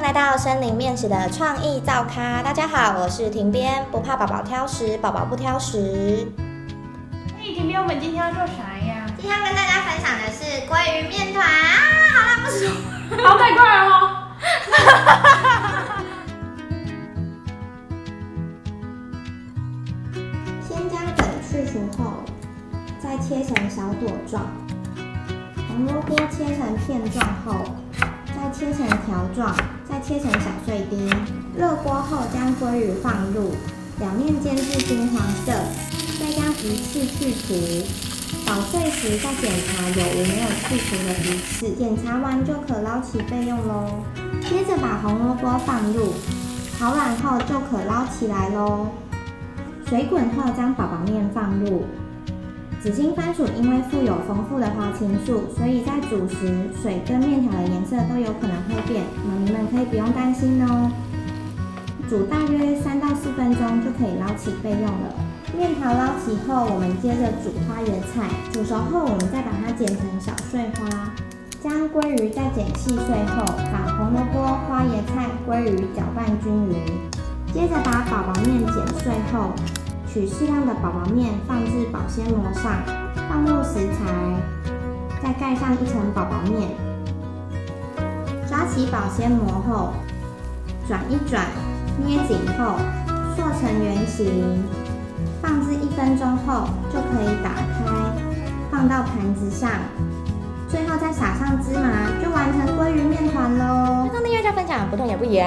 来到森林面食的创意造咖，大家好，我是庭边，不怕宝宝挑食，宝宝不挑食。庭边，我们今天要做啥呀？今天要跟大家分享的是鲑鱼面团啊！好啦，不说，好，太快了哦。先将梗去除后，再切成小朵状。红萝卜切成片状后，再切成条状，再切成小碎丁。热锅后将鲑鱼放入，两面煎至金黄色，再将鱼刺去除。捣碎时再检查有无没有去除的鱼刺，检查完就可捞起备用咯。接着把红萝卜放入，炒软后就可捞起来咯。水滚后将宝宝面放入。紫心番薯因为富有丰富的花青素，所以在煮时水跟面条的颜色都有可能会变，妈咪们可以不用担心哦。煮大约3到4分钟就可以捞起备用了。面条捞起后，我们接着煮花椰菜，煮熟后我们再把它剪成小碎花，将鲑鱼再剪细碎后，把红萝卜、花椰菜、鲑鱼搅拌均匀。接着把宝宝面剪碎后，取适量的宝宝面放至保鲜膜上，放入食材，再盖上一层宝宝面。抓起保鲜膜后，转一转，捏紧后，塑成圆形，放置1分钟后就可以打开，放到盘子上。最后再撒上芝麻，就完成鲑鱼面团咯。跟上订阅加分享，不痛也不痒。